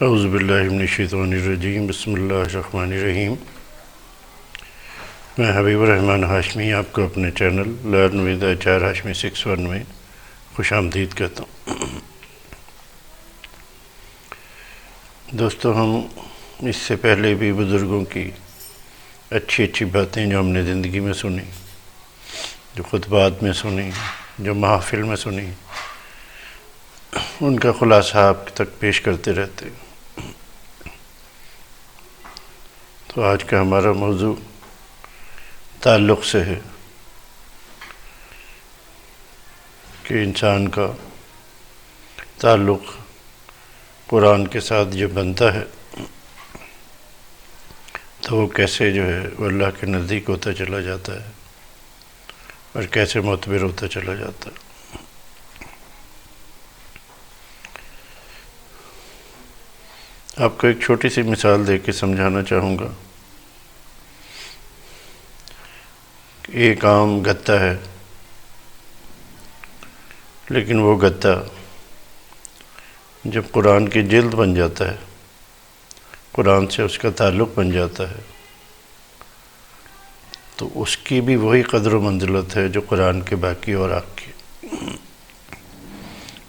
اعوذ باللہ من الشیطان الرجیم، بسم اللہ الرحمن الرحیم۔ میں حبیب الرحمن ہاشمی آپ کو اپنے channel learn with HR Hashmi 61 میں خوش آمدید کہتا ہوں۔ دوستو، ہم اس سے پہلے بھی بزرگوں کی اچھی باتیں جو ہم نے زندگی میں سنی، جو خطبات میں سنی، جو محافل میں سنی، ان کا خلاصہ آپ تک پیش کرتے رہتے۔ تو آج کا ہمارا موضوع تعلق سے ہے کہ انسان کا تعلق قرآن کے ساتھ جو بنتا ہے تو وہ کیسے جو ہے وہ اللہ کے نزدیک ہوتا چلا جاتا ہے اور کیسے معتبر ہوتا چلا جاتا ہے۔ آپ کو ایک چھوٹی سی مثال دے کے سمجھانا چاہوں گا۔ ایک عام گتا ہے، لیکن وہ گتا جب قرآن کی جلد بن جاتا ہے، قرآن سے اس کا تعلق بن جاتا ہے، تو اس کی بھی وہی قدر و منزلت ہے جو قرآن کے باقی اوراق کی۔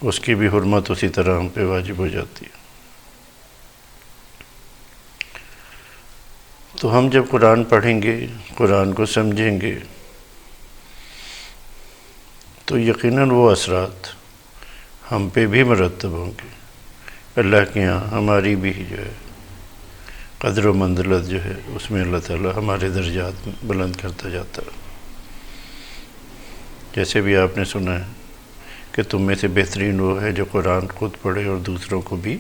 اس کی بھی حرمت اسی طرح ہم پہ واجب ہو جاتی ہے۔ تو ہم جب قرآن پڑھیں گے، قرآن کو سمجھیں گے، تو یقیناً وہ اثرات ہم پہ بھی مرتب ہوں گے۔ اللہ کے یہاں ہماری بھی جو ہے قدر و منزلت جو ہے اس میں اللہ تعالیٰ ہمارے درجات بلند کرتا جاتا ہے۔ جیسے بھی آپ نے سنا ہے کہ تم میں سے بہترین وہ ہے جو قرآن خود پڑھے اور دوسروں کو بھی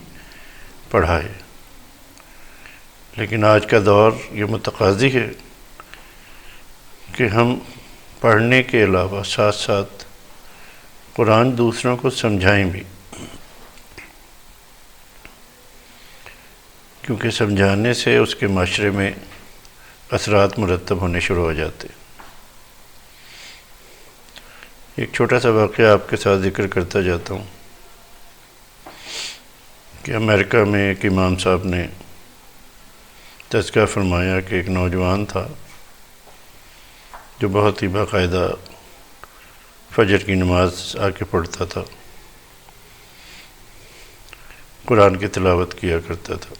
پڑھائے۔ لیکن آج کا دور یہ متقاضی ہے کہ ہم پڑھنے کے علاوہ ساتھ ساتھ قرآن دوسروں کو سمجھائیں بھی، کیونکہ سمجھانے سے اس کے معاشرے میں اثرات مرتب ہونے شروع ہو جاتے۔ ایک چھوٹا سا واقعہ آپ کے ساتھ ذکر کرتا جاتا ہوں کہ امریکہ میں ایک امام صاحب نے تذکرہ فرمایا کہ ایک نوجوان تھا جو بہت ہی باقاعدہ فجر کی نماز آ کے پڑھتا تھا، قرآن کی تلاوت کیا کرتا تھا۔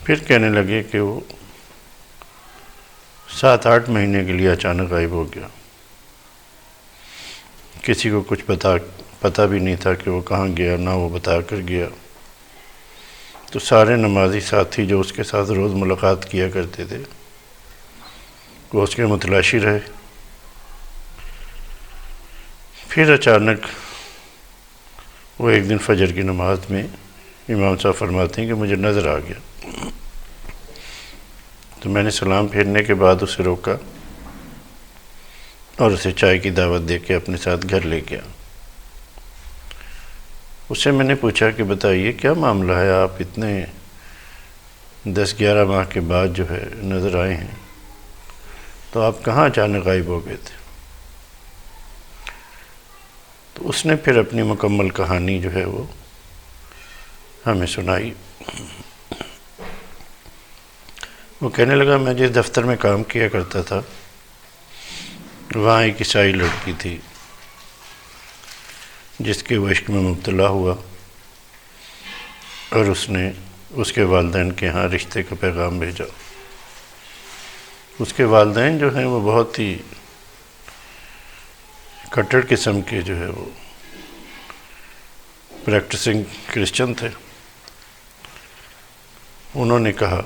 پھر کہنے لگے کہ وہ 7-8 مہینے کے لیے اچانک غائب ہو گیا۔ کسی کو کچھ پتہ بھی نہیں تھا کہ وہ کہاں گیا، نہ وہ بتا کر گیا۔ تو سارے نمازی ساتھی جو اس کے ساتھ روز ملاقات کیا کرتے تھے وہ اس کے متلاشی رہے۔ پھر اچانک وہ ایک دن فجر کی نماز میں امام صاحب فرماتے ہیں کہ مجھے نظر آ گیا، تو میں نے سلام پھیرنے کے بعد اسے روکا اور اسے چائے کی دعوت دے کے اپنے ساتھ گھر لے گیا۔ اس سے میں نے پوچھا کہ بتائیے کیا معاملہ ہے، آپ اتنے 10-11 ماہ کے بعد جو ہے نظر آئے ہیں، تو آپ کہاں اچانک غائب ہو گئے تھے؟ تو اس نے پھر اپنی مکمل کہانی جو ہے وہ ہمیں سنائی۔ وہ کہنے لگا میں جس دفتر میں کام کیا کرتا تھا وہاں ایک عیسائی لڑکی تھی جس کے وہ عشق میں مبتلا ہوا، اور اس نے اس کے والدین کے ہاں رشتے کا پیغام بھیجا۔ اس کے والدین جو ہیں وہ بہت ہی کٹڑ قسم کے جو ہے وہ پریکٹسنگ کرسچن تھے۔ انہوں نے کہا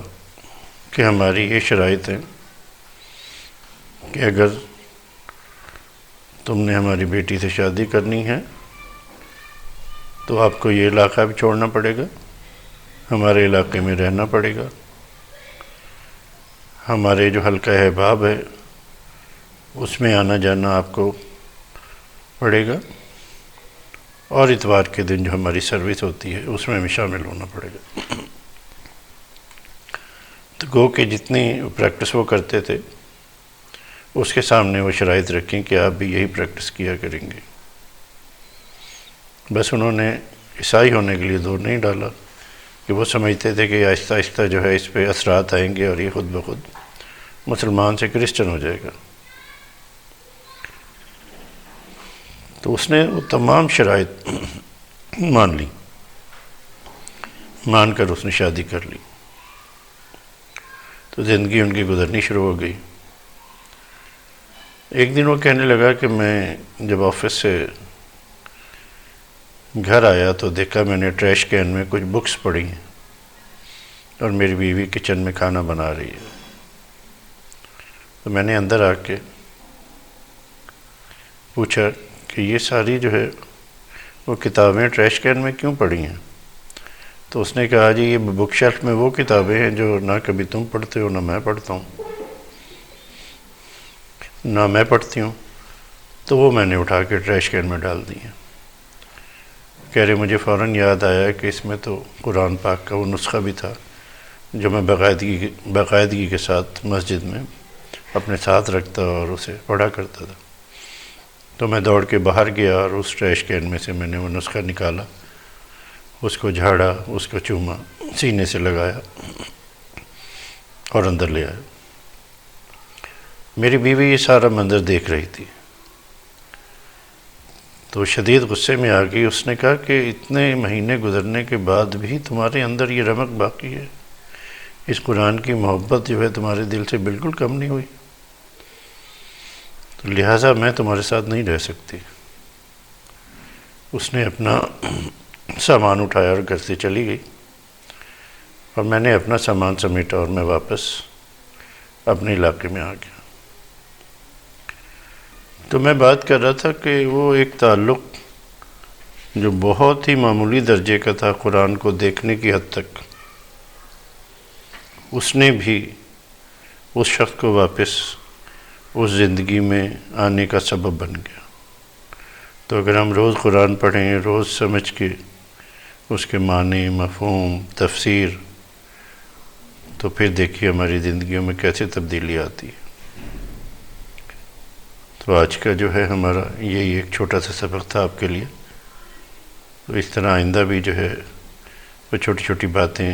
کہ ہماری یہ شرائط ہے کہ اگر تم نے ہماری بیٹی سے شادی کرنی ہے تو آپ کو یہ علاقہ بھی چھوڑنا پڑے گا، ہمارے علاقے میں رہنا پڑے گا، ہمارے جو حلقہ احباب ہے اس میں آنا جانا آپ کو پڑے گا، اور اتوار کے دن جو ہماری سروس ہوتی ہے اس میں بھی شامل ہونا پڑے گا۔ تو گو کہ جتنی پریکٹس وہ کرتے تھے اس کے سامنے وہ شرائط رکھیں کہ آپ بھی یہی پریکٹس کیا کریں گے۔ بس انہوں نے عیسائی ہونے کے لیے دور نہیں ڈالا، کہ وہ سمجھتے تھے کہ آہستہ آہستہ جو ہے اس پہ اثرات آئیں گے اور یہ خود بخود مسلمان سے کرسچن ہو جائے گا۔ تو اس نے وہ تمام شرائط مان لی، مان کر اس نے شادی کر لی، تو زندگی ان کی گزرنی شروع ہو گئی۔ ایک دن وہ کہنے لگا کہ میں جب آفس سے گھر آیا تو دیکھا میں نے ٹریش کین میں کچھ بکس پڑھی ہیں اور میری بیوی کچن میں کھانا بنا رہی ہے۔ تو میں نے اندر آ کے پوچھا کہ یہ ساری جو ہے وہ کتابیں ٹریش کین میں کیوں پڑھی ہیں؟ تو اس نے کہا جی یہ بک شیلف میں وہ کتابیں ہیں جو نہ کبھی تم پڑھتے ہو نہ میں پڑھتا ہوں، نہ میں پڑھتی ہوں، تو وہ میں نے اٹھا کے ٹریش کین میں ڈال دی ہیں۔ کہہ رہے مجھے فوراً یاد آیا کہ اس میں تو قرآن پاک کا وہ نسخہ بھی تھا جو میں باقاعدگی کے ساتھ مسجد میں اپنے ساتھ رکھتا اور اسے پڑھا کرتا تھا۔ تو میں دوڑ کے باہر گیا اور اس ٹریش کین میں سے میں نے وہ نسخہ نکالا، اس کو جھاڑا، اس کو چوما، سینے سے لگایا اور اندر لے آیا۔ میری بیوی یہ سارا منظر دیکھ رہی تھی، تو شدید غصے میں آ گئی۔ اس نے کہا کہ اتنے مہینے گزرنے کے بعد بھی تمہارے اندر یہ رمق باقی ہے، اس قرآن کی محبت جو ہے تمہارے دل سے بالکل کم نہیں ہوئی، تو لہٰذا میں تمہارے ساتھ نہیں رہ سکتی۔ اس نے اپنا سامان اٹھایا اور گھر سے چلی گئی، اور میں نے اپنا سامان سمیٹا اور میں واپس اپنے علاقے میں آ گیا۔ تو میں بات کر رہا تھا کہ وہ ایک تعلق جو بہت ہی معمولی درجے کا تھا قرآن کو دیکھنے کی حد تک، اس نے بھی اس شخص کو واپس اس زندگی میں آنے کا سبب بن گیا۔ تو اگر ہم روز قرآن پڑھیں، روز سمجھ کے اس کے معنی، مفہوم، تفسیر، تو پھر دیکھیے ہماری زندگیوں میں کیسے تبدیلی آتی ہے۔ تو آج کا جو ہے ہمارا یہی ایک چھوٹا سا سبق تھا آپ کے لیے۔ تو اس طرح آئندہ بھی جو ہے وہ چھوٹی چھوٹی باتیں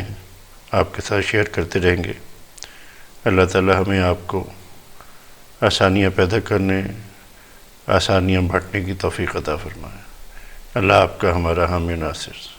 آپ کے ساتھ شیئر کرتے رہیں گے۔ اللہ تعالی ہمیں آپ کو آسانیاں پیدا کرنے، آسانیاں بانٹنے کی توفیق عطا فرمائے۔ اللہ آپ کا ہمارا حامی ناصر۔